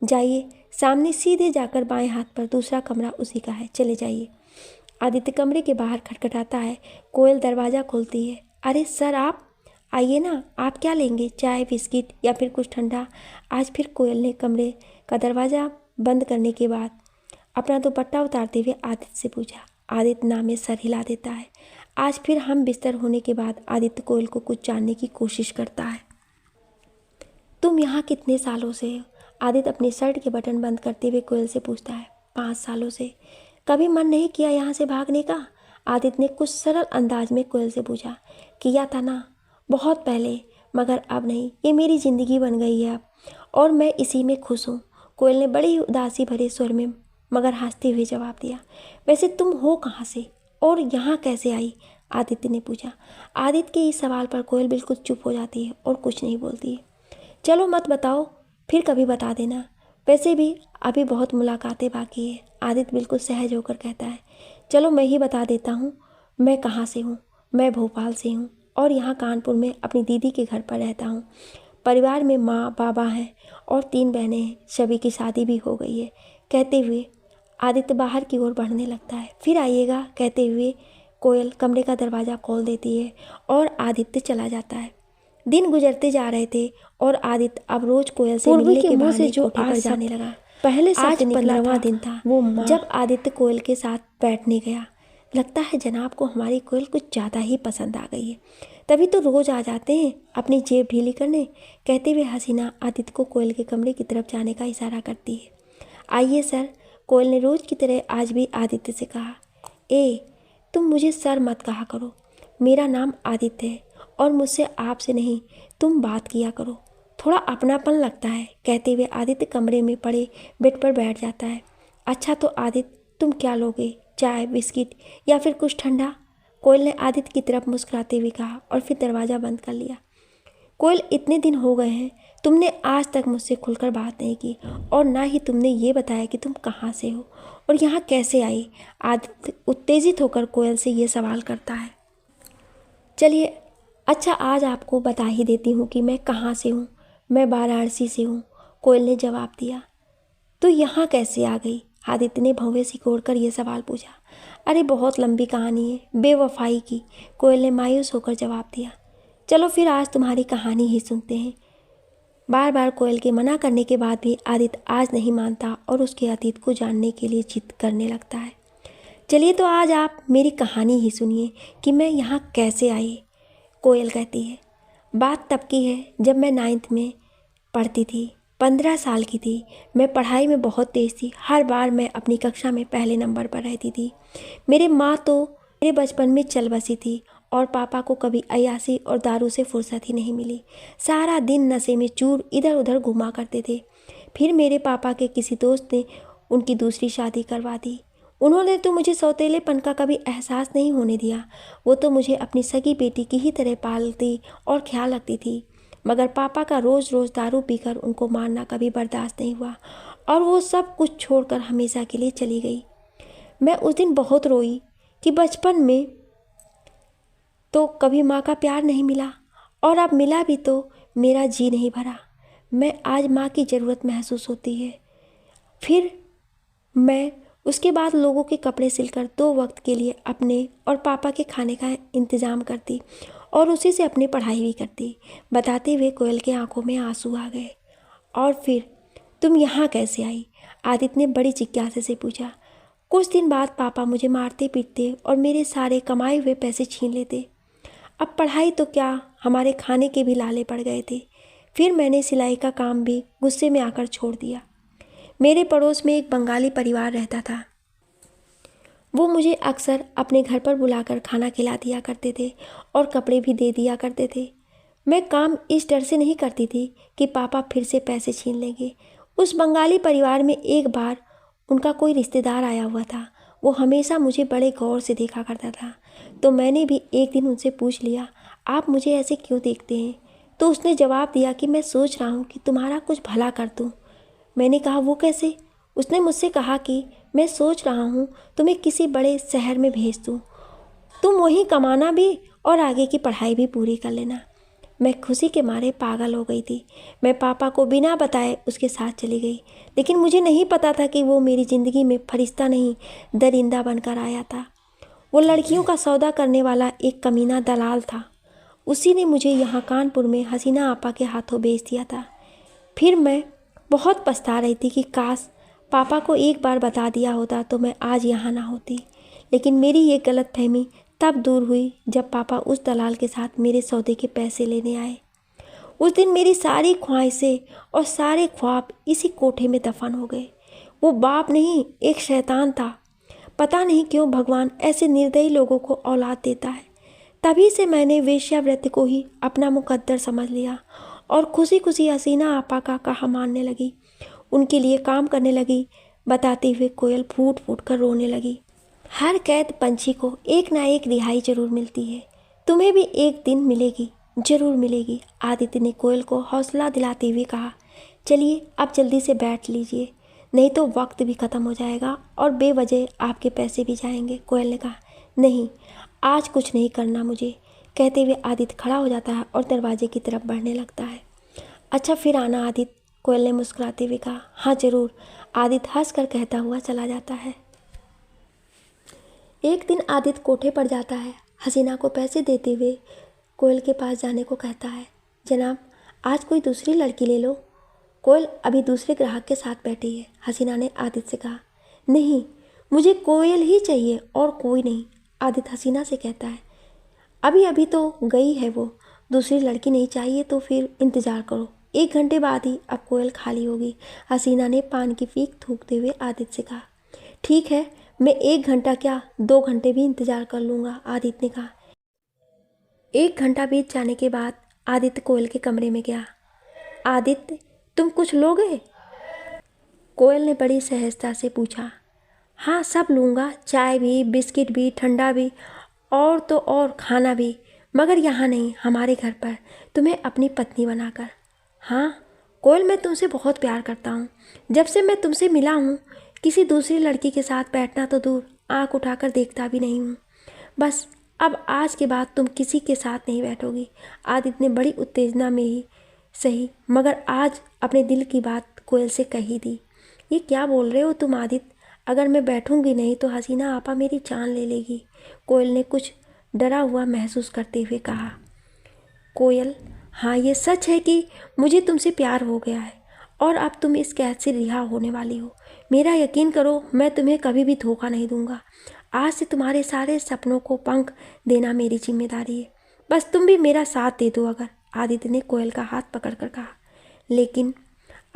जाइए, सामने सीधे जाकर बाएं हाथ पर दूसरा कमरा उसी का है, चले जाइए। आदित्य कमरे के बाहर खटखटाता है। कोयल दरवाज़ा खोलती है। अरे सर, आप आइए ना, आप क्या लेंगे, चाय, बिस्किट या फिर कुछ ठंडा? आज फिर कोयल ने कमरे का दरवाज़ा बंद करने के बाद अपना दुपट्टा उतारते हुए आदित्य से पूछा। आदित्य ना में सर हिला देता है। आज फिर हम बिस्तर होने के बाद आदित्य कोयल को कुछ जानने की कोशिश करता है। तुम यहाँ कितने सालों से हो? आदित्य अपने शर्ट के बटन बंद करते हुए कोयल से पूछता है। 5 सालों से। कभी मन नहीं किया यहाँ से भागने का? आदित्य ने कुछ सरल अंदाज में कोयल से पूछा। किया था ना, बहुत पहले, मगर अब नहीं, ये मेरी ज़िंदगी बन गई है अब, और मैं इसी में खुश हूँ। कोयल ने बड़ी ही उदासी भरे स्वर में मगर हंसते हुए जवाब दिया। वैसे तुम हो कहाँ से और यहाँ कैसे आई? आदित्य ने पूछा। आदित्य के इस सवाल पर कोयल बिल्कुल चुप हो जाती है और कुछ नहीं बोलती है। चलो मत बताओ, फिर कभी बता देना, वैसे भी अभी बहुत मुलाकातें बाकी है, आदित्य बिल्कुल सहज होकर कहता है। चलो मैं ही बता देता हूँ, मैं कहाँ से हूँ। मैं भोपाल से हूँ और यहाँ कानपुर में अपनी दीदी के घर पर रहता हूँ। परिवार में माँ बाबा हैं और 3 बहनें हैं, सभी की शादी भी हो गई है। कहते हुए आदित्य बाहर की ओर बढ़ने लगता है। फिर आइएगा, कहते हुए कोयल कमरे का दरवाज़ा खोल देती है और आदित्य चला जाता है। दिन गुजरते जा रहे थे और आदित्य अब रोज कोयल से मिलने के बहाने कोठे पर जाने लगा। पहले आज 15वां दिन था वो जब आदित्य कोयल के साथ बैठने गया। लगता है जनाब को हमारी कोयल कुछ ज़्यादा ही पसंद आ गई है, तभी तो रोज आ जाते हैं अपनी जेब ढीली करने, कहते हुए हसीना आदित्य को कोयल के कमरे की तरफ जाने का इशारा करती है। आइए सर, कोयल ने रोज की तरह आज भी आदित्य से कहा। तुम मुझे सर मत कहा करो, मेरा नाम आदित्य है और मुझसे आपसे नहीं तुम बात किया करो, थोड़ा अपनापन लगता है, कहते हुए आदित्य कमरे में पड़े बेड पर बैठ जाता है। अच्छा तो आदित्य, तुम क्या लोगे, चाय, बिस्किट या फिर कुछ ठंडा? कोयल ने आदित्य की तरफ मुस्कुराते हुए कहा और फिर दरवाज़ा बंद कर लिया। कोयल, इतने दिन हो गए हैं, तुमने आज तक मुझसे खुलकर बात नहीं की और ना ही तुमने ये बताया कि तुम कहाँ से हो और यहाँ कैसे आई। आदित्य उत्तेजित होकर कोयल से ये सवाल करता है। चलिए, अच्छा आज आपको बता ही देती हूँ कि मैं कहाँ से हूँ। मैं वाराणसी से हूँ, कोयल ने जवाब दिया। तो यहाँ कैसे आ गई? आदित्य ने भौंवे सिकोड़कर यह सवाल पूछा। अरे बहुत लंबी कहानी है, बेवफाई की, कोयल ने मायूस होकर जवाब दिया। चलो फिर आज तुम्हारी कहानी ही सुनते हैं। बार बार कोयल के मना करने के बाद भी आदित्य आज नहीं मानता और उसके अतीत को जानने के लिए जिद करने लगता है। चलिए तो आज आप मेरी कहानी ही सुनिए कि मैं यहाँ कैसे आई। कोयल कहती है। बात तब की है जब मैं 9th में पढ़ती थी, 15 साल की थी। मैं पढ़ाई में बहुत तेज़ थी, हर बार मैं अपनी कक्षा में पहले नंबर पर रहती थी। मेरी माँ तो मेरे बचपन में चल बसी थी और पापा को कभी अय्यासी और दारू से फुर्सत ही नहीं मिली। सारा दिन नशे में चूर इधर उधर घुमा करते थे। फिर मेरे पापा के किसी दोस्त ने उनकी दूसरी शादी करवा दी। उन्होंने तो मुझे सौतेलेपन का कभी एहसास नहीं होने दिया। वो तो मुझे अपनी सगी बेटी की ही तरह पालती और ख्याल रखती थी। मगर पापा का रोज़ रोज़ दारू पीकर उनको मारना कभी बर्दाश्त नहीं हुआ और वो सब कुछ छोड़कर हमेशा के लिए चली गई। मैं उस दिन बहुत रोई कि बचपन में तो कभी माँ का प्यार नहीं मिला और अब मिला भी तो मेरा जी नहीं भरा। मैं आज माँ की ज़रूरत महसूस होती है। फिर मैं उसके बाद लोगों के कपड़े सिलकर 2 वक्त के लिए अपने और पापा के खाने का इंतज़ाम करती और उसी से अपनी पढ़ाई भी करती। बताते हुए कोयल के आंखों में आंसू आ गए। और फिर तुम यहाँ कैसे आई? आदित्य ने बड़ी जिज्ञासा से पूछा। कुछ दिन बाद पापा मुझे मारते पीटते और मेरे सारे कमाए हुए पैसे छीन लेते। अब पढ़ाई तो क्या, हमारे खाने के भी लाले पड़ गए थे। फिर मैंने सिलाई का काम भी गुस्से में आकर छोड़ दिया। मेरे पड़ोस में एक बंगाली परिवार रहता था। वो मुझे अक्सर अपने घर पर बुलाकर खाना खिला दिया करते थे और कपड़े भी दे दिया करते थे। मैं काम इस डर से नहीं करती थी कि पापा फिर से पैसे छीन लेंगे। उस बंगाली परिवार में एक बार उनका कोई रिश्तेदार आया हुआ था। वो हमेशा मुझे बड़े गौर से देखा करता था। तो मैंने भी एक दिन उनसे पूछ लिया, आप मुझे ऐसे क्यों देखते हैं? तो उसने जवाब दिया कि मैं सोच रहा हूँ कि तुम्हारा कुछ भला कर दूँ। मैंने कहा, वो कैसे? उसने मुझसे कहा कि मैं सोच रहा हूँ तुम्हें किसी बड़े शहर में भेज दूँ, तुम वहीं कमाना भी और आगे की पढ़ाई भी पूरी कर लेना। मैं खुशी के मारे पागल हो गई थी। मैं पापा को बिना बताए उसके साथ चली गई, लेकिन मुझे नहीं पता था कि वो मेरी ज़िंदगी में फरिश्ता नहीं, दरिंदा बनकर आया था। वो लड़कियों का सौदा करने वाला एक कमीना दलाल था। उसी ने मुझे यहाँ कानपुर में हसीना आपा के हाथों बेच दिया था। फिर मैं बहुत पछता रही थी कि काश पापा को एक बार बता दिया होता तो मैं आज यहाँ ना होती। लेकिन मेरी ये गलतफहमी तब दूर हुई जब पापा उस दलाल के साथ मेरे सौदे के पैसे लेने आए। उस दिन मेरी सारी ख्वाहिशें और सारे ख्वाब इसी कोठे में दफन हो गए। वो बाप नहीं, एक शैतान था। पता नहीं क्यों भगवान ऐसे निर्दयी लोगों को औलाद देता है। तभी से मैंने वेश्यावृत्ति को ही अपना मुकद्दर समझ लिया और खुशी खुशी हसीना आपा का कहा मानने लगी। उनके लिए काम करने लगी। बताते हुए कोयल फूट फूट कर रोने लगी। हर कैद पंछी को एक ना एक रिहाई जरूर मिलती है। तुम्हें भी एक दिन मिलेगी, जरूर मिलेगी। आदित्य ने कोयल को हौसला दिलाते हुए कहा। चलिए अब जल्दी से बैठ लीजिए, नहीं तो वक्त भी ख़त्म हो जाएगा और बेवजह आपके पैसे भी जाएंगे। कोयल ने कहा, नहीं आज कुछ नहीं करना मुझे। कहते हुए आदित्य खड़ा हो जाता है और दरवाजे की तरफ बढ़ने लगता है। अच्छा फिर आना आदित्य, कोयल ने मुस्कुराते हुए कहा। हाँ ज़रूर, आदित्य हंसकर कहता हुआ चला जाता है। एक दिन आदित्य कोठे पर जाता है। हसीना को पैसे देते हुए कोयल के पास जाने को कहता है। जनाब आज कोई दूसरी लड़की ले लो। कोयल अभी दूसरे ग्राहक के साथ बैठी है। हसीना ने आदित्य से कहा। नहीं, मुझे कोयल ही चाहिए और कोई नहीं, आदित्य हसीना से कहता है। अभी अभी तो गई है वो, दूसरी लड़की नहीं चाहिए तो फिर इंतज़ार करो, 1 घंटे बाद ही अब कोयल खाली होगी। हसीना ने पान की फीक थूकते हुए आदित्य से कहा। ठीक है, मैं 1 घंटा क्या 2 घंटे भी इंतज़ार कर लूँगा, आदित्य ने कहा। 1 घंटा बीत जाने के बाद आदित्य कोयल के कमरे में गया। आदित्य तुम कुछ लोगे? कोयल ने बड़ी सहजता से पूछा। हाँ सब लूँगा, चाय भी, बिस्किट भी, ठंडा भी और तो और खाना भी, मगर यहाँ नहीं, हमारे घर पर, तुम्हें अपनी पत्नी बनाकर। हाँ कोयल, मैं तुमसे बहुत प्यार करता हूँ। जब से मैं तुमसे मिला हूँ किसी दूसरी लड़की के साथ बैठना तो दूर, आँख उठाकर देखता भी नहीं हूँ। बस अब आज के बाद तुम किसी के साथ नहीं बैठोगी। आदित्य ने बड़ी उत्तेजना में ही सही मगर आज अपने दिल की बात कोयल से कही दी। ये क्या बोल रहे हो तुम आदित्य? अगर मैं बैठूंगी नहीं तो हसीना आपा मेरी जान ले लेगी, कोयल ने कुछ डरा हुआ महसूस करते हुए कहा। कोयल, हाँ ये सच है कि मुझे तुमसे प्यार हो गया है और अब तुम इस कैद से रिहा होने वाली हो। मेरा यकीन करो, मैं तुम्हें कभी भी धोखा नहीं दूंगा। आज से तुम्हारे सारे सपनों को पंख देना मेरी जिम्मेदारी है। बस तुम भी मेरा साथ दे दो अगर, आदित्य ने कोयल का हाथ पकड़कर कहा। लेकिन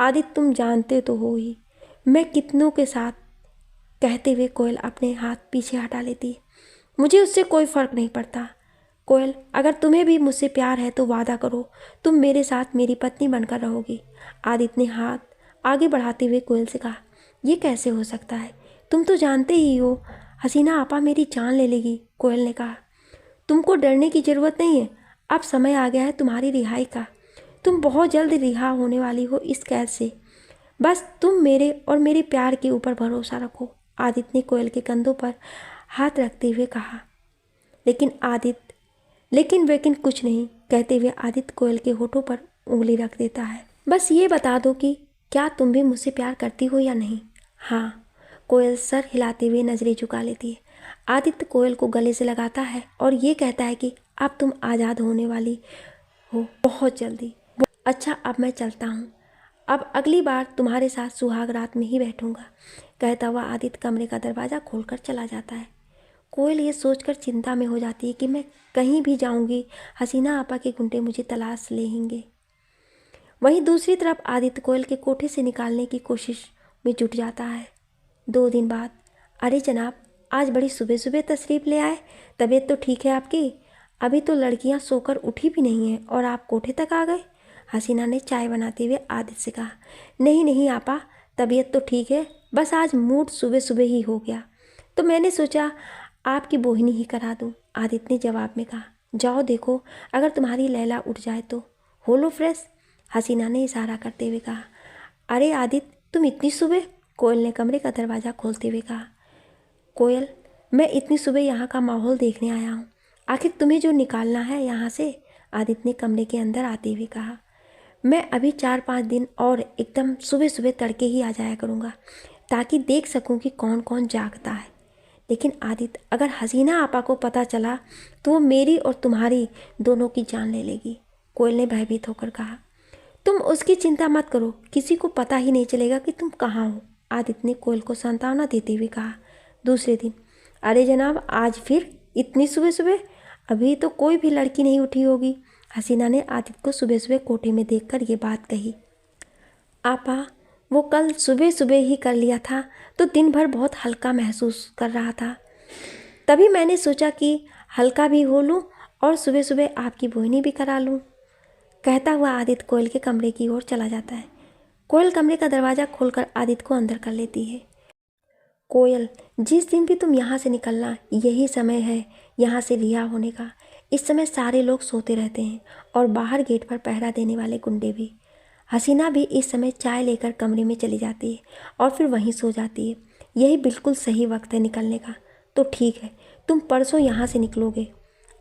आदित्य तुम जानते तो हो ही मैं कितनों के साथ, कहते हुए कोयल अपने हाथ पीछे हटा लेती। मुझे उससे कोई फ़र्क नहीं पड़ता। कोयल, अगर तुम्हें भी मुझसे प्यार है तो वादा करो तुम मेरे साथ मेरी पत्नी बनकर रहोगी। आदित्य ने हाथ आगे बढ़ाते हुए कोयल से कहा। ये कैसे हो सकता है? तुम तो जानते ही हो हसीना आपा मेरी जान ले लेगी, कोयल ने कहा। तुमको डरने की ज़रूरत नहीं है, अब समय आ गया है तुम्हारी रिहाई का। तुम बहुत जल्द रिहा होने वाली हो इस कैद से। बस तुम मेरे और मेरे प्यार के ऊपर भरोसा रखो, आदित्य ने कोयल के कंधों पर हाथ रखते हुए कहा। लेकिन कुछ नहीं कहते हुए आदित्य कोयल के होठों पर उंगली रख देता है। बस ये बता दो कि क्या तुम भी मुझसे प्यार करती हो या नहीं? हाँ, कोयल सर हिलाते हुए नजरें झुका लेती है। आदित्य कोयल को गले से लगाता है और ये कहता है कि अब तुम आज़ाद होने वाली हो बहुत जल्दी। अच्छा, अब मैं चलता हूँ। अब अगली बार तुम्हारे साथ सुहाग रात में ही बैठूंगा, कहता हुआ आदित्य कमरे का दरवाज़ा खोलकर चला जाता है। कोयल ये सोचकर चिंता में हो जाती है कि मैं कहीं भी जाऊंगी, हसीना आपा के गुंडे मुझे तलाश लेंगे। वहीं दूसरी तरफ आदित्य कोयल के कोठे से निकालने की कोशिश में जुट जाता है। 2 दिन बाद, अरे जनाब, आज बड़ी सुबह सुबह तशरीफ ले आए। तबीयत तो ठीक है आपकी? अभी तो लड़कियां सोकर उठी भी नहीं हैं और आप कोठे तक आ गए, हसीना ने चाय बनाते हुए आदित्य से कहा। नहीं नहीं आपा, तबीयत तो ठीक है, बस आज मूड सुबह सुबह ही हो गया, तो मैंने सोचा आपकी बोहनी ही करा दूं, आदित्य ने जवाब में कहा। जाओ देखो, अगर तुम्हारी लैला उठ जाए तो। हो लो फ्रेश, हसीना ने इशारा करते हुए कहा। अरे आदित्य, तुम इतनी सुबह? कोयल ने कमरे का दरवाज़ा खोलते हुए कहा। कोयल, मैं इतनी सुबह यहाँ का माहौल देखने आया हूँ, आखिर तुम्हें जो निकालना है यहाँ से, आदित्य ने कमरे के अंदर आते हुए कहा। मैं अभी 4-5 दिन और एकदम सुबह सुबह तड़के ही आ जाया करूँगा, ताकि देख सकूँ कि कौन कौन जागता है। लेकिन आदित्य, अगर हसीना आपा को पता चला तो वो मेरी और तुम्हारी दोनों की जान ले लेगी, कोयल ने भयभीत होकर कहा। तुम उसकी चिंता मत करो, किसी को पता ही नहीं चलेगा कि तुम कहाँ हो, आदित्य ने कोयल को सांत्वना देते हुए कहा। दूसरे दिन, अरे जनाब, आज फिर इतनी सुबह सुबह? अभी तो कोई भी लड़की नहीं उठी होगी, हसीना ने आदित्य को सुबह सुबह कोठे में देखकर ये बात कही। आपा, वो कल सुबह सुबह ही कर लिया था तो दिन भर बहुत हल्का महसूस कर रहा था, तभी मैंने सोचा कि हल्का भी हो लूँ और सुबह सुबह आपकी बोहनी भी करा लूँ, कहता हुआ आदित्य कोयल के कमरे की ओर चला जाता है। कोयल कमरे का दरवाज़ा खोलकर आदित्य को अंदर कर लेती है। कोयल, जिस दिन भी तुम यहाँ से निकलना, यही समय है यहाँ से रिहा होने का। इस समय सारे लोग सोते रहते हैं और बाहर गेट पर पहरा देने वाले गुंडे भी। हसीना भी इस समय चाय लेकर कमरे में चली जाती है और फिर वहीं सो जाती है। यही बिल्कुल सही वक्त है निकलने का। तो ठीक है, तुम परसों यहाँ से निकलोगे,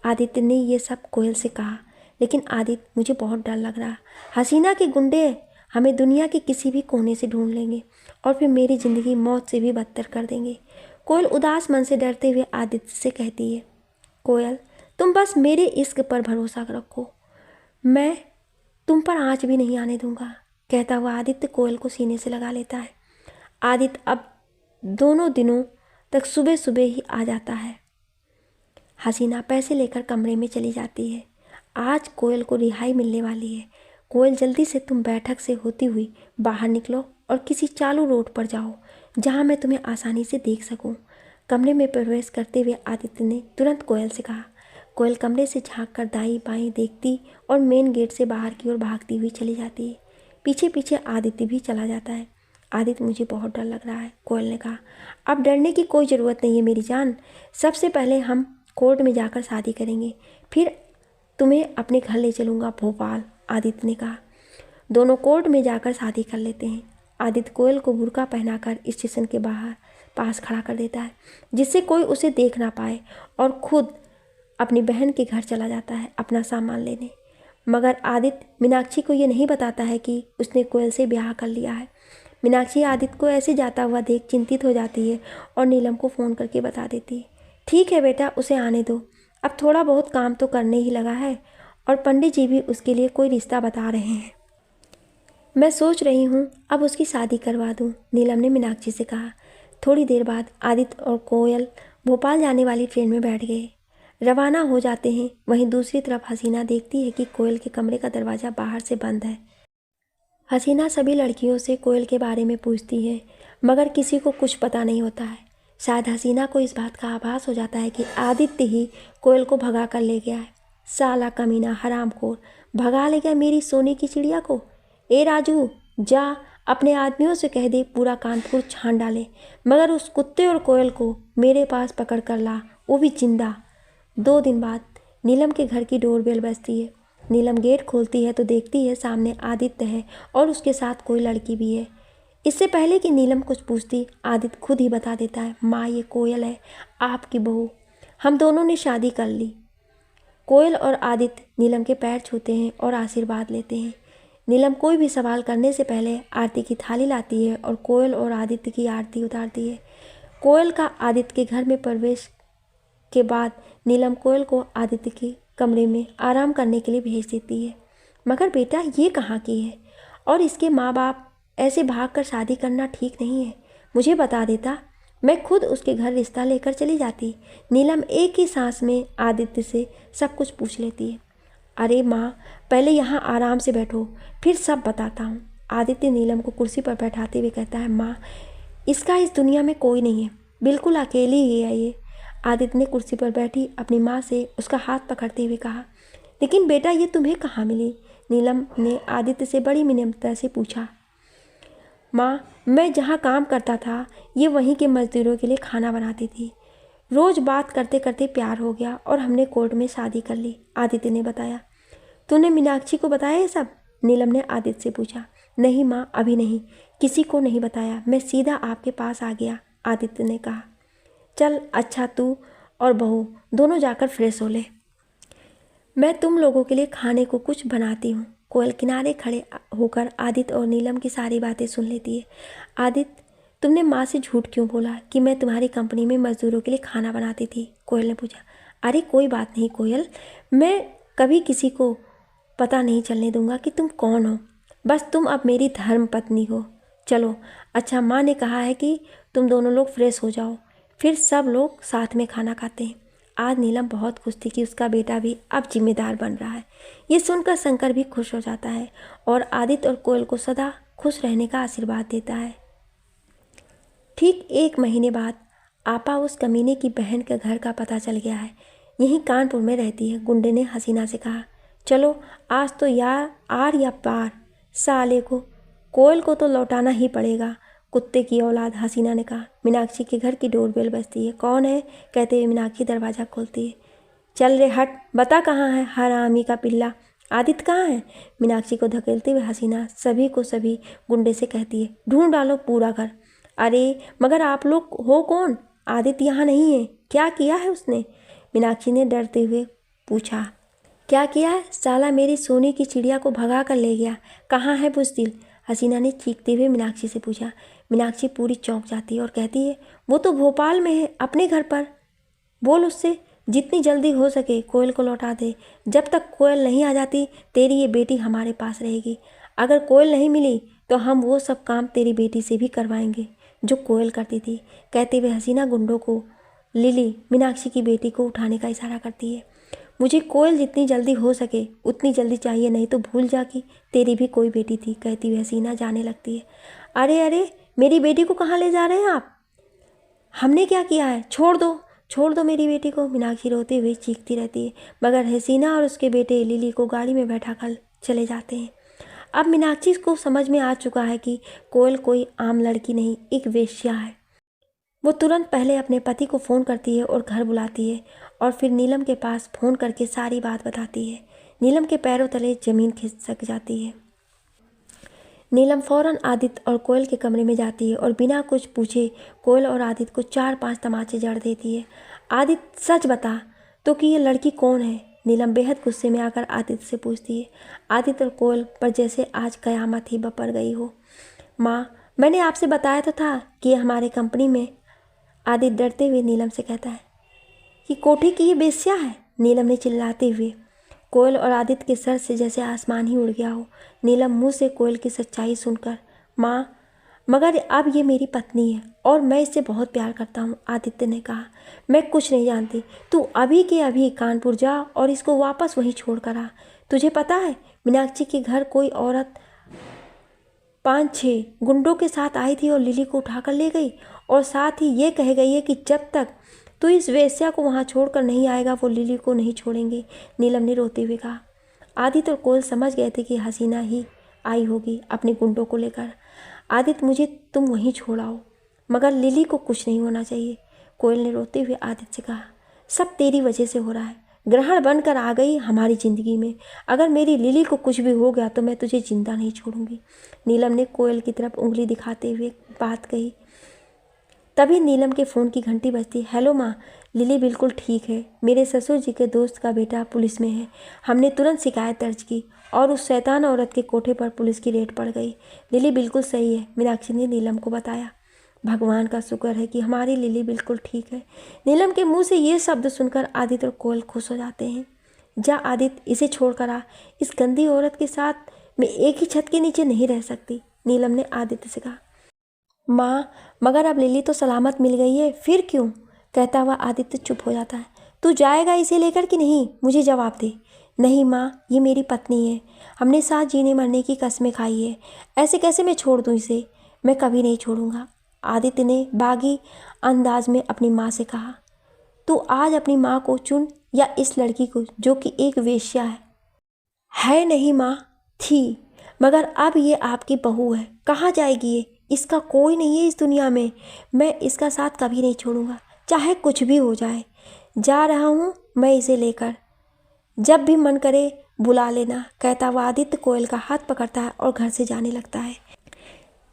आदित्य ने यह सब कोयल से कहा। लेकिन आदित्य, मुझे बहुत डर लग रहा, हसीना के गुंडे हमें दुनिया के किसी भी कोने से ढूंढ लेंगे और फिर मेरी ज़िंदगी मौत से भी बदतर कर देंगे। कोयल उदास मन से डरते हुए आदित्य से कहती है। कोयल, तुम बस मेरे इश्क पर भरोसा रखो, मैं तुम पर आँच भी नहीं आने दूंगा, कहता हुआ आदित्य कोयल को सीने से लगा लेता है। आदित्य अब दोनों दिनों तक सुबह सुबह ही आ जाता है। हसीना पैसे लेकर कमरे में चली जाती है। आज कोयल को रिहाई मिलने वाली है। कोयल, जल्दी से तुम बैठक से होती हुई बाहर निकलो और किसी चालू रोड पर जाओ जहाँ मैं तुम्हें आसानी से देख सकूँ, कमरे में प्रवेश करते हुए आदित्य ने तुरंत कोयल से कहा। कोयल कमरे से झाँक कर दाईं बाईं देखती और मेन गेट से बाहर की ओर भागती हुई चली जाती है। पीछे पीछे आदित्य भी चला जाता है। आदित्य, मुझे बहुत डर लग रहा है, कोयल ने कहा। अब डरने की कोई ज़रूरत नहीं है मेरी जान, सबसे पहले हम कोर्ट में जाकर शादी करेंगे, फिर तुम्हें अपने घर ले चलूँगा भोपाल, आदित्य ने कहा। दोनों कोर्ट में जाकर शादी कर लेते हैं। आदित्य कोयल को बुर्का पहनाकर स्टेशन के बाहर पास खड़ा कर देता है, जिससे कोई उसे देख ना पाए, और खुद अपनी बहन के घर चला जाता है अपना सामान लेने। मगर आदित्य मीनाक्षी को ये नहीं बताता है कि उसने कोयल से ब्याह कर लिया है। मीनाक्षी आदित्य को ऐसे जाता हुआ देख चिंतित हो जाती है और नीलम को फ़ोन करके बता देती है। ठीक है बेटा, उसे आने दो, अब थोड़ा बहुत काम तो करने ही लगा है, और पंडित जी भी उसके लिए कोई रिश्ता बता रहे हैं। मैं सोच रही हूँ अब उसकी शादी करवा दूँ, नीलम ने मीनाक्षी से कहा। थोड़ी देर बाद आदित्य और कोयल भोपाल जाने वाली ट्रेन में बैठ गए, रवाना हो जाते हैं। वहीं दूसरी तरफ हसीना देखती है कि कोयल के कमरे का दरवाज़ा बाहर से बंद है। हसीना सभी लड़कियों से कोयल के बारे में पूछती है, मगर किसी को कुछ पता नहीं होता है। शायद हसीना को इस बात का आभास हो जाता है कि आदित्य ही कोयल को भगा कर ले गया है। साला कमीना हरामखोर, भगा ले गया मेरी सोने की चिड़िया को। ए राजू, जा अपने आदमियों से कह दे पूरा कानपुर छान डाले, मगर उस कुत्ते और कोयल को मेरे पास पकड़ कर ला, वो भी जिंदा। 2 दिन बाद नीलम के घर की डोरबेल बजती है। नीलम गेट खोलती है तो देखती है सामने आदित्य है और उसके साथ कोई लड़की भी है। इससे पहले कि नीलम कुछ पूछती, आदित्य खुद ही बता देता है, माँ ये कोयल है, आपकी बहू। हम दोनों ने शादी कर ली। कोयल और आदित्य नीलम के पैर छूते हैं और आशीर्वाद लेते हैं। नीलम कोई भी सवाल करने से पहले आरती की थाली लाती है और कोयल और आदित्य की आरती उतारती है। कोयल का आदित्य के घर में प्रवेश के बाद नीलम कोयल को आदित्य के कमरे में आराम करने के लिए भेज देती है। मगर बेटा ये कहाँ की है, और इसके माँ बाप ऐसे भागकर शादी करना ठीक नहीं है। मुझे बता देता, मैं खुद उसके घर रिश्ता लेकर चली जाती। नीलम एक ही सांस में आदित्य से सब कुछ पूछ लेती है। अरे माँ, पहले यहाँ आराम से बैठो, फिर सब बताता हूँ। आदित्य नीलम को कुर्सी पर बैठाते हुए कहता है, माँ इसका इस दुनिया में कोई नहीं है, बिल्कुल अकेली ही है ये। आदित्य ने कुर्सी पर बैठी अपनी माँ से उसका हाथ पकड़ते हुए कहा, लेकिन बेटा ये तुम्हें कहाँ मिली? नीलम ने आदित्य से बड़ी विनम्रता से पूछा। माँ, मैं जहाँ काम करता था ये वहीं के मजदूरों के लिए खाना बनाती थी। रोज़ बात करते करते प्यार हो गया और हमने कोर्ट में शादी कर ली, आदित्य ने बताया। तूने मीनाक्षी को बताया ये सब? नीलम ने आदित्य से पूछा। नहीं माँ, अभी नहीं, किसी को नहीं बताया, मैं सीधा आपके पास आ गया, आदित्य ने कहा। चल अच्छा, तू और बहू दोनों जाकर फ्रेश हो ले, मैं तुम लोगों के लिए खाने को कुछ बनाती हूँ। कोयल किनारे खड़े होकर आदित्य और नीलम की सारी बातें सुन लेती है। आदित्य, तुमने माँ से झूठ क्यों बोला कि मैं तुम्हारी कंपनी में मजदूरों के लिए खाना बनाती थी? कोयल ने पूछा। अरे कोई बात नहीं कोयल, मैं कभी किसी को पता नहीं चलने दूंगा कि तुम कौन हो, बस तुम अब मेरी धर्म पत्नी हो। चलो अच्छा, माँ ने कहा है कि तुम दोनों लोग फ्रेश हो जाओ, फिर सब लोग साथ में खाना खाते हैं। आज नीलम बहुत खुश थी कि उसका बेटा भी अब जिम्मेदार बन रहा है। ये सुनकर शंकर भी खुश हो जाता है और आदित्य और कोयल को सदा खुश रहने का आशीर्वाद देता है। ठीक 1 महीने बाद आपा उस कमीने की बहन के घर का पता चल गया है, यहीं कानपुर में रहती है। गुंडे ने हसीना से कहा, चलो आज तो यार आर या पार, साले को कोयल को तो लौटाना ही पड़ेगा, कुत्ते की औलाद, हसीना ने कहा। मीनाक्षी के घर की डोरबेल बजती है। कौन है? कहते हुए मीनाक्षी दरवाज़ा खोलती है। चल रे हट, बता कहाँ है हरामी का पिल्ला, आदित्य कहाँ है? मीनाक्षी को धकेलते हुए हसीना सभी को सभी गुंडे से कहती है, ढूंढ डालो पूरा घर। अरे मगर आप लोग हो कौन? आदित्य यहाँ नहीं है, क्या किया है उसने? मीनाक्षी ने डरते हुए पूछा। क्या किया है? साला मेरी सोने की चिड़िया को भगा कर ले गया, कहाँ है बुज़दिल? हसीना ने चीखते हुए मीनाक्षी से पूछा। मीनाक्षी पूरी चौंक जाती है और कहती है, वो तो भोपाल में है, अपने घर पर। बोल उससे जितनी जल्दी हो सके कोयल को लौटा दे। जब तक कोयल नहीं आ जाती तेरी ये बेटी हमारे पास रहेगी। अगर कोयल नहीं मिली तो हम वो सब काम तेरी बेटी से भी करवाएंगे जो कोयल करती थी। कहते हुए हसीना गुंडों को लिली मीनाक्षी की बेटी को उठाने का इशारा करती है। मुझे कोयल जितनी जल्दी हो सके उतनी जल्दी चाहिए, नहीं तो भूल जा कि तेरी भी कोई बेटी थी, कहती हुई हसीना जाने लगती है। अरे अरे, मेरी बेटी को कहाँ ले जा रहे हैं आप? हमने क्या किया है? छोड़ दो मेरी बेटी को, मीनाक्षी रोते हुए चीखती रहती है। मगर हसीना और उसके बेटे लिली को गाड़ी में बैठा कर चले जाते हैं। अब मीनाक्षी को समझ में आ चुका है कि कोयल कोई आम लड़की नहीं, एक वेश्या है। वो तुरंत पहले अपने पति को फ़ोन करती है और घर बुलाती है और फिर नीलम के पास फ़ोन करके सारी बात बताती है। नीलम के पैरों तले ज़मीन खिसक जाती है। नीलम फ़ौरन आदित्य और कोयल के कमरे में जाती है और बिना कुछ पूछे कोयल और आदित्य को 4-5 तमाचे जड़ देती है। आदित्य सच बता तो कि ये लड़की कौन है? नीलम बेहद गुस्से में आकर आदित्य से पूछती है। आदित्य और कोयल पर जैसे आज कयामत ही बपर गई हो। माँ, मैंने आपसे बताया तो था कि ये हमारे कंपनी में। आदित्य डरते हुए नीलम से कहता है कि कोठी की ये बेस्या है, नीलम ने चिल्लाते हुए। कोयल और आदित्य के सर से जैसे आसमान ही उड़ गया हो। नीलम मुंह से कोयल की सच्चाई सुनकर, माँ मगर अब ये मेरी पत्नी है और मैं इससे बहुत प्यार करता हूँ, आदित्य ने कहा। मैं कुछ नहीं जानती, तू अभी के अभी कानपुर जा और इसको वापस वहीं छोड़ कर आ। तुझे पता है मीनाक्षी के घर कोई औरत 5-6 गुंडों के साथ आई थी और लिली को उठाकर ले गई, और साथ ही ये कह गई है कि जब तक तू इस वेश्या को वहाँ छोड़कर नहीं आएगा वो लिली को नहीं छोड़ेंगे, नीलम ने रोते हुए कहा। आदित्य और कोयल समझ गए थे कि हसीना ही आई होगी अपने गुंडों को लेकर। आदित्य मुझे तुम वहीं छोड़ आओ, मगर लिली को कुछ नहीं होना चाहिए। कोयल ने रोते हुए आदित्य से कहा, सब तेरी वजह से हो रहा है, ग्रहण बनकर आ गई हमारी ज़िंदगी में। अगर मेरी लिली को कुछ भी हो गया तो मैं तुझे जिंदा नहीं छोड़ूंगी। नीलम ने कोयल की तरफ उंगली दिखाते हुए बात कही। तभी नीलम के फ़ोन की घंटी बजती। हेलो माँ, लिली बिल्कुल ठीक है। मेरे ससुर जी के दोस्त का बेटा पुलिस में है। हमने तुरंत शिकायत दर्ज की और उस शैतान औरत के कोठे पर पुलिस की रेड पड़ गई। लिली बिल्कुल सही है, मीनाक्षी ने नीलम को बताया। भगवान का शुक्र है कि हमारी लिली बिल्कुल ठीक है। नीलम के मुंह से ये शब्द सुनकर आदित्य और कोयल खुश हो जाते हैं। जा आदित्य, इसे छोड़कर आ, इस गंदी औरत के साथ मैं एक ही छत के नीचे नहीं रह सकती। नीलम ने आदित्य से कहा। माँ, मगर अब लिली तो सलामत मिल गई है, फिर क्यों? कहता हुआ आदित्य चुप हो जाता है। तू जाएगा इसे लेकर कि नहीं, मुझे जवाब दे। नहीं माँ, ये मेरी पत्नी है, हमने साथ जीने मरने की कस्में खाई है, ऐसे कैसे मैं छोड़ दूँ इसे? मैं कभी नहीं छोड़ूंगा। आदित्य ने बागी अंदाज में अपनी माँ से कहा। तू आज अपनी माँ को चुन या इस लड़की को जो कि एक वेश्या है नहीं माँ, थी, मगर अब ये आपकी बहू है। कहाँ जाएगी ये? इसका कोई नहीं है इस दुनिया में। मैं इसका साथ कभी नहीं छोड़ूंगा, चाहे कुछ भी हो जाए। जा रहा हूँ मैं इसे लेकर, जब भी मन करे बुला लेना। कहता हुआ आदित्य कोयल का हाथ पकड़ता है और घर से जाने लगता है।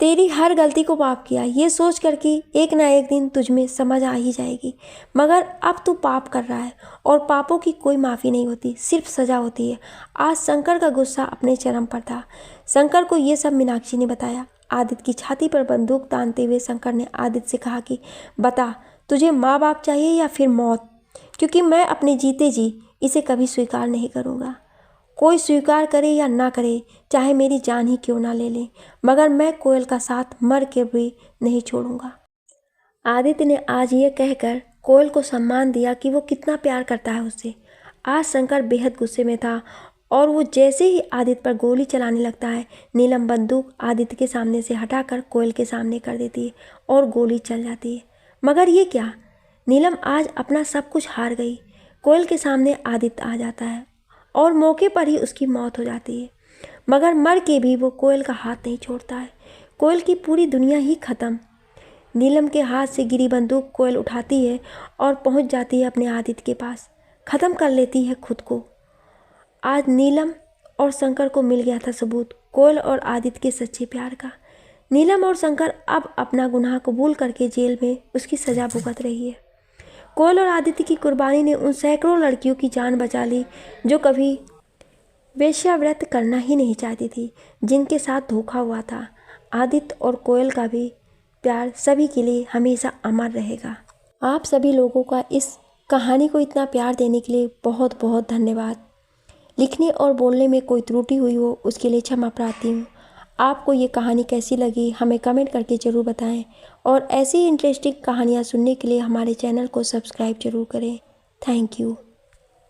तेरी हर गलती को पाप किया, ये सोच कर कि एक ना एक दिन तुझ में समझ आ ही जाएगी, मगर अब तू पाप कर रहा है और पापों की कोई माफ़ी नहीं होती, सिर्फ सज़ा होती है। आज शंकर का गुस्सा अपने चरम पर था। शंकर को ये सब मीनाक्षी ने बताया। आदित्य की छाती पर बंदूक तानते हुए शंकर ने आदित्य से कहा कि बता, तुझे माँ बाप चाहिए या फिर मौत? क्योंकि मैं अपने जीते जी इसे कभी स्वीकार नहीं करूँगा। कोई स्वीकार करे या ना करे, चाहे मेरी जान ही क्यों ना ले ले, मगर मैं कोयल का साथ मर के भी नहीं छोड़ूंगा। आदित्य ने आज ये कहकर कोयल को सम्मान दिया कि वो कितना प्यार करता है उससे। आज शंकर बेहद गुस्से में था और वो जैसे ही आदित्य पर गोली चलाने लगता है, नीलम बंदूक आदित्य के सामने से हटाकर कोयल के सामने कर देती है और गोली चल जाती है। मगर ये क्या, नीलम आज अपना सब कुछ हार गई। कोयल के सामने आदित्य आ जाता है और मौके पर ही उसकी मौत हो जाती है, मगर मर के भी वो कोयल का हाथ नहीं छोड़ता है। कोयल की पूरी दुनिया ही खत्म। नीलम के हाथ से गिरी बंदूक कोयल उठाती है और पहुंच जाती है अपने आदित्य के पास, ख़त्म कर लेती है खुद को। आज नीलम और शंकर को मिल गया था सबूत कोयल और आदित्य के सच्चे प्यार का। नीलम और शंकर अब अपना गुनाह कबूल करके जेल में उसकी सज़ा भुगत रही है। कोयल और आदित्य की कुर्बानी ने उन सैकड़ों लड़कियों की जान बचा ली जो कभी वेश्याव्रत करना ही नहीं चाहती थी, जिनके साथ धोखा हुआ था। आदित्य और कोयल का भी प्यार सभी के लिए हमेशा अमर रहेगा। आप सभी लोगों का इस कहानी को इतना प्यार देने के लिए बहुत बहुत धन्यवाद। लिखने और बोलने में कोई त्रुटि हुई हो उसके लिए क्षमा प्रार्थी हूँ। आपको ये कहानी कैसी लगी हमें कमेंट करके ज़रूर बताएं और ऐसी इंटरेस्टिंग कहानियाँ सुनने के लिए हमारे चैनल को सब्सक्राइब जरूर करें। Thank you.